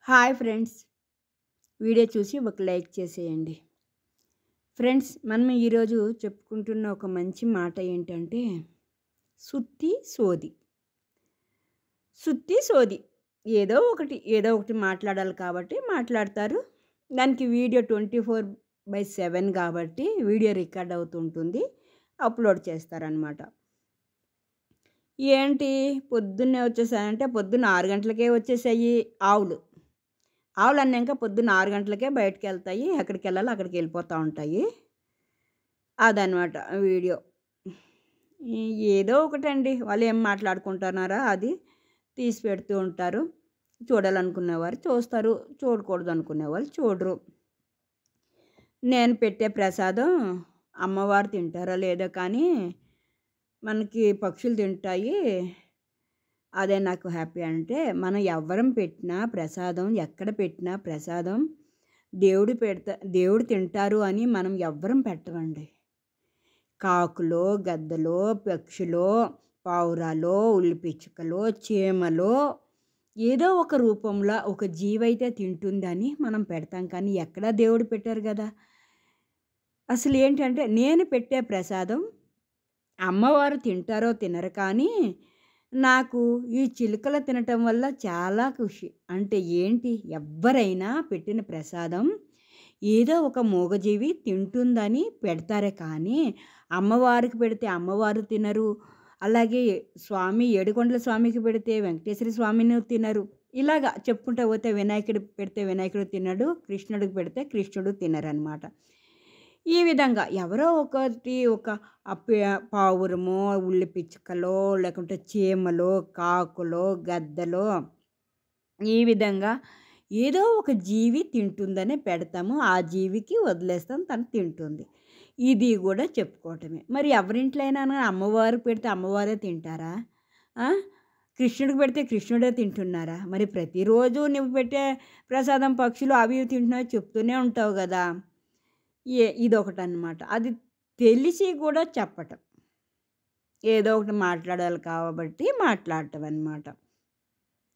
Hi friends, video చూసి ఒక like చేసేయండి. ఫ్రెండ్స్, మనం ఈరోజు చెప్పుకుంటున్న ఒక మంచి మాట ఏంటంటే సుత్తి సోది. సుత్తి సోది ఏదో ఒకటి మాట్లాడాలి కాబట్టి మాట్లాడతారు. దానికి వీడియో 24/7 కాబట్టి వీడియో రికార్డ్ అవుతుంటుంది, అప్లోడ్ చేస్తారనమాట. ఏంటి పొద్దున్నే వచ్చేసాయంటే పొద్దున్న 6 గంటలకే వచ్చేసాయి ఆవులు అన్నాక పొద్దున్న 6 గంటలకే బయటకెళ్తాయి. ఎక్కడికెళ్ళాలో అక్కడికి వెళ్ళిపోతూ ఉంటాయి. అదనమాట వీడియో. ఏదో ఒకటండి, వాళ్ళు ఏం మాట్లాడుకుంటున్నారో అది తీసి పెడుతూ ఉంటారు. చూడాలనుకునేవారు చూస్తారు, చూడకూడదు అనుకునేవాళ్ళు చూడరు. నేను పెట్టే ప్రసాదం అమ్మవారు తింటారో లేదో కానీ మనకి పక్షులు తింటాయి. అదే నాకు హ్యాపీ. అంటే మనం ఎవ్వరం పెట్టినా ప్రసాదం, ఎక్కడ పెట్టినా ప్రసాదం దేవుడు తింటారు అని మనం ఎవ్వరం పెట్టమండి. కాకులో, గద్దలో, పక్షులో, పావురాలో, ఉల్లిపిచ్చుకలో, చీమలో ఏదో ఒక రూపంలో ఒక జీవైతే తింటుందని మనం పెడతాం. కానీ ఎక్కడా దేవుడు పెట్టారు కదా. అసలు ఏంటంటే నేను పెట్టే ప్రసాదం అమ్మవారు తింటారో తినరు కానీ నాకు ఈ చిలుకలు తినటం వల్ల చాలా ఖుషి. అంటే ఏంటి, ఎవ్వరైనా పెట్టిన ప్రసాదం ఏదో ఒక మూగజీవి తింటుందని పెడతారే కానీ అమ్మవారికి పెడితే అమ్మవారు తినరు. అలాగే ఏడుకొండల స్వామికి పెడితే వెంకటేశ్వర స్వామిని తినరు. ఇలాగా చెప్పుకుంటూ పోతే వినాయకుడు పెడితే వినాయకుడు తినడు, కృష్ణుడికి పెడితే కృష్ణుడు తినరనమాట. ఈ విధంగా ఎవరో ఒక పావురమో, ఉల్లి పిచ్చుకలో, లేకుంటే చీమలో, కాకులో, గద్దలో ఈ విధంగా ఏదో ఒక జీవి తింటుందనే పెడతాము. ఆ జీవికి వదిలేస్తాం, తను తింటుంది. ఇది కూడా చెప్పుకోవటమే. మరి ఎవరింట్లో అయినా అమ్మవారు పెడితే అమ్మవారే తింటారా? కృష్ణుడికి పెడితే కృష్ణుడే తింటున్నారా? మరి ప్రతిరోజు నువ్వు పెట్టే ప్రసాదం పక్షులు అవి ఇవి తింటున్నావు చెప్తూనే ఉంటావు కదా. ఇదొకటన్నమాట. అది తెలిసి కూడా చెప్పటం. ఏదో ఒకటి మాట్లాడాలి కాబట్టి మాట్లాడటం అన్నమాట.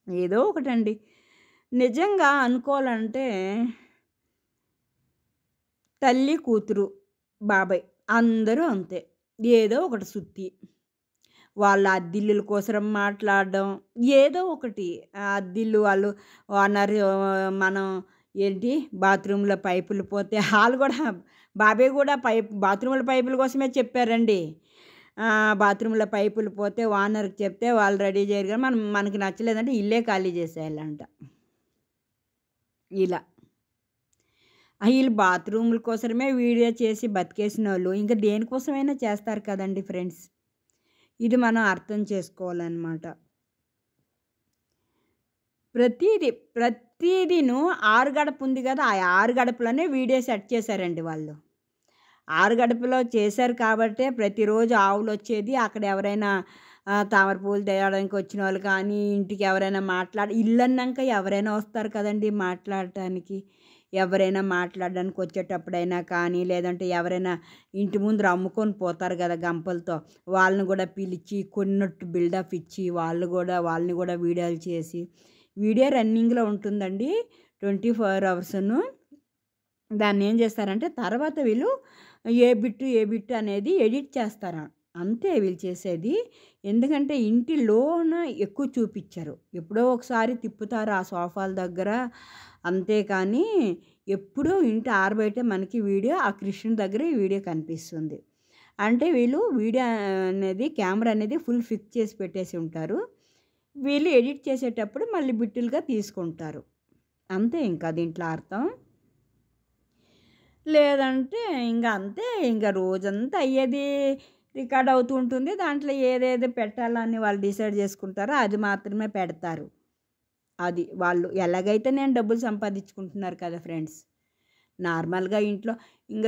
ఏదో ఒకటండి. నిజంగా అనుకోవాలంటే తల్లి, కూతురు, బాబాయ్ అందరూ అంతే. ఏదో ఒకటి సుత్తి. వాళ్ళ అద్దిల్లుల కోసం మాట్లాడడం ఏదో ఒకటి. అద్దిల్లు వాళ్ళు ఓనర్, మనం ఏంటి బాత్రూంలో పైపులు పోతే వాళ్ళు కూడా బాబాయ్ కూడా బాత్రూంల పైపుల కోసమే చెప్పారండి. బాత్రూంలో పైపులు పోతే ఓనర్కి చెప్తే వాళ్ళు రెడీ చేయరు కానీ మనకి నచ్చలేదంటే ఇల్లే ఖాళీ చేసేయాలంట. ఇలా వీళ్ళు బాత్రూముల కోసమే వీడియో చేసి బతికేసిన వాళ్ళు ఇంకా దేనికోసమైనా చేస్తారు కదండి ఫ్రెండ్స్. ఇది మనం అర్థం చేసుకోవాలన్నమాట. ప్రతిదీను 6 గడప ఉంది కదా, ఆ 6 గడపలోనే వీడియో సెట్ చేశారండి వాళ్ళు. 6 గడపలో చేశారు కాబట్టే ప్రతిరోజు ఆవులు వచ్చేది. అక్కడ ఎవరైనా తామర పూలు తేయడానికి వచ్చిన వాళ్ళు కానీ, ఇంటికి ఎవరైనా ఇల్లు అన్నాక ఎవరైనా వస్తారు కదండి మాట్లాడటానికి. ఎవరైనా మాట్లాడడానికి వచ్చేటప్పుడైనా కానీ, లేదంటే ఎవరైనా ఇంటి ముందర అమ్ముకొని పోతారు కదా గంపలతో, వాళ్ళని కూడా పిలిచి కొన్నట్టు బిల్డప్ ఇచ్చి వాళ్ళని కూడా వీడియోలు చేసి వీడియో రన్నింగ్లో ఉంటుందండి 24 అవర్స్ను. దాన్ని ఏం చేస్తారంటే తర్వాత వీళ్ళు ఏ బిట్టు అనేది ఎడిట్ చేస్తారు. అంతే వీళ్ళు చేసేది. ఎందుకంటే ఇంటిలోన ఎక్కువ చూపించరు, ఎప్పుడో ఒకసారి తిప్పుతారు ఆ సోఫాల దగ్గర, అంతేకాని ఎప్పుడూ ఇంటి ఆరబయటే మనకి వీడియో ఆ కృష్ణుడి దగ్గర ఈ వీడియో కనిపిస్తుంది. అంటే వీళ్ళు వీడియో అనేది కెమెరా అనేది ఫుల్ ఫిక్స్ చేసి పెట్టేసి ఉంటారు. వీళ్ళు ఎడిట్ చేసేటప్పుడు మళ్ళీ బిట్టులుగా తీసుకుంటారు. అంతే ఇంకా దీంట్లో అర్థం. లేదంటే అంతే రోజంతా అయ్యేది రికార్డ్ అవుతూ ఉంటుంది. దాంట్లో ఏదేది పెట్టాలని వాళ్ళు డిసైడ్ చేసుకుంటారో అది మాత్రమే పెడతారు. అది వాళ్ళు ఎలాగైతే నేను డబ్బులు సంపాదించుకుంటున్నారు కదా ఫ్రెండ్స్. నార్మల్గా ఇంట్లో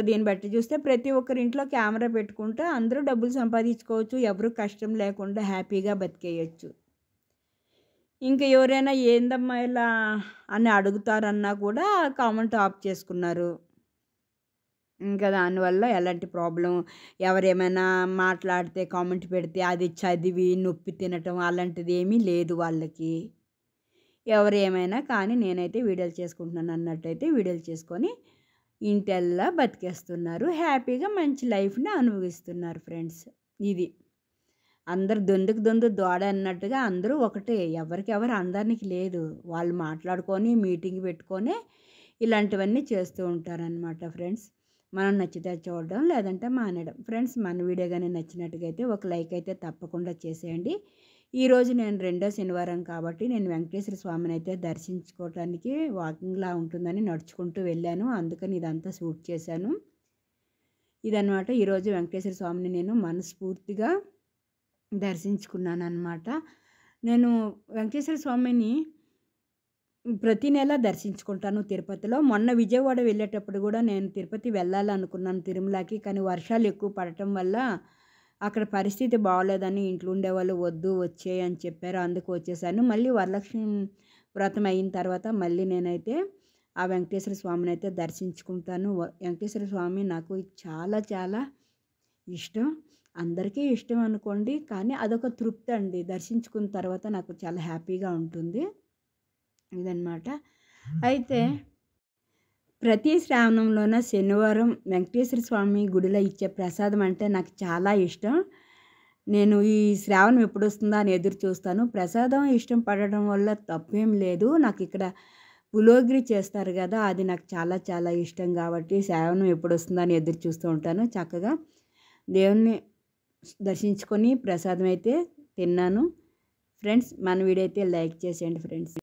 దీన్ని బట్టి చూస్తే ప్రతి ఒక్కరి ఇంట్లో కెమెరా పెట్టుకుంటే అందరూ డబ్బులు సంపాదించుకోవచ్చు. ఎవరు కష్టం లేకుండా హ్యాపీగా బతికేయచ్చు. ఎవరైనా ఏందమ్మా ఇలా అని అడుగుతారన్నా కూడా కామెంట్ ఆఫ్ చేసుకున్నారు. దానివల్ల ఎలాంటి ప్రాబ్లం, ఎవరేమైనా మాట్లాడితే కామెంట్ పెడితే అది చదివి నొప్పి తినటం అలాంటిది ఏమీ లేదు వాళ్ళకి. ఎవరు ఏమైనా కానీ నేనైతే వీడియోలు చేసుకుంటున్నాను అన్నట్టయితే వీడియోలు చేసుకొని ఇంటెల్లా బతికేస్తున్నారు. హ్యాపీగా మంచి లైఫ్‌ని అనుభవిస్తున్నారు ఫ్రెండ్స్. ఇది. అందరు దొందుకు దొందు దోడ అన్నట్టుగా అందరూ ఒకటే. ఎవరికెవరు అనడానికి లేదు. వాళ్ళు మాట్లాడుకొని మీటింగ్ పెట్టుకొని ఇలాంటివన్నీ చేస్తూ ఉంటారనమాట ఫ్రెండ్స్. మనం నచ్చితే చూడడం లేదంటే మానేయడం. ఫ్రెండ్స్ మన వీడియో గాని నచ్చినట్టుగా అయితే ఒక లైక్ అయితే తప్పకుండా చేసేయండి. ఈరోజు నేను రెండో శనివారం కాబట్టి నేను వెంకటేశ్వర స్వామిని అయితే దర్శించుకోవటానికి వాకింగ్‌లా ఉంటుందని నడుచుకుంటూ వెళ్ళాను. అందుకని ఇదంతా షూట్ చేశాను. ఇదనమాట ఈరోజు వెంకటేశ్వర స్వామిని నేను మనస్ఫూర్తిగా దర్శించుకున్నాననమాట. నేను వెంకటేశ్వర స్వామిని ప్రతి నెల దర్శించుకుంటాను తిరుపతిలో. మొన్న విజయవాడ వెళ్ళేటప్పుడు కూడా నేను తిరుపతి వెళ్ళాలనుకున్నాను తిరుమలకి. కానీ వర్షాలు ఎక్కువ పడటం వల్ల అక్కడ పరిస్థితి బాగోలేదని ఇంట్లో ఉండేవాళ్ళు వద్దు వచ్చేయి అని చెప్పారు. అందుకు వచ్చేసాను. మళ్ళీ వరలక్ష్మి వ్రతం అయిన తర్వాత మళ్ళీ నేనైతే ఆ వెంకటేశ్వర స్వామిని అయితే దర్శించుకుంటాను. వెంకటేశ్వర స్వామి నాకు చాలా చాలా ఇష్టం. అందరికీ ఇష్టం అనుకోండి. కానీ అదొక తృప్తి అండి. దర్శించుకున్న తర్వాత నాకు చాలా హ్యాపీగా ఉంటుంది. ఇదనమాట. అయితే ప్రతి శ్రావణంలోన శనివారం వెంకటేశ్వర స్వామి గుడిలో ఇచ్చే ప్రసాదం అంటే నాకు చాలా ఇష్టం. నేను ఈ శ్రావణం ఎప్పుడొస్తుందా అని ఎదురు చూస్తాను. ప్రసాదం ఇష్టం పడడం వల్ల తప్పేం లేదు. నాకు ఇక్కడ పులిహోర చేస్తారు కదా, అది నాకు చాలా చాలా ఇష్టం కాబట్టి శ్రావణం ఎప్పుడొస్తుందా అని ఎదురు చూస్తూ ఉంటాను. చక్కగా దేవుణ్ణి దర్శించుకొని ప్రసాదం అయితే తిన్నాను. ఫ్రెండ్స్ మన వీడియో అయితే లైక్ చేసేయండి ఫ్రెండ్స్.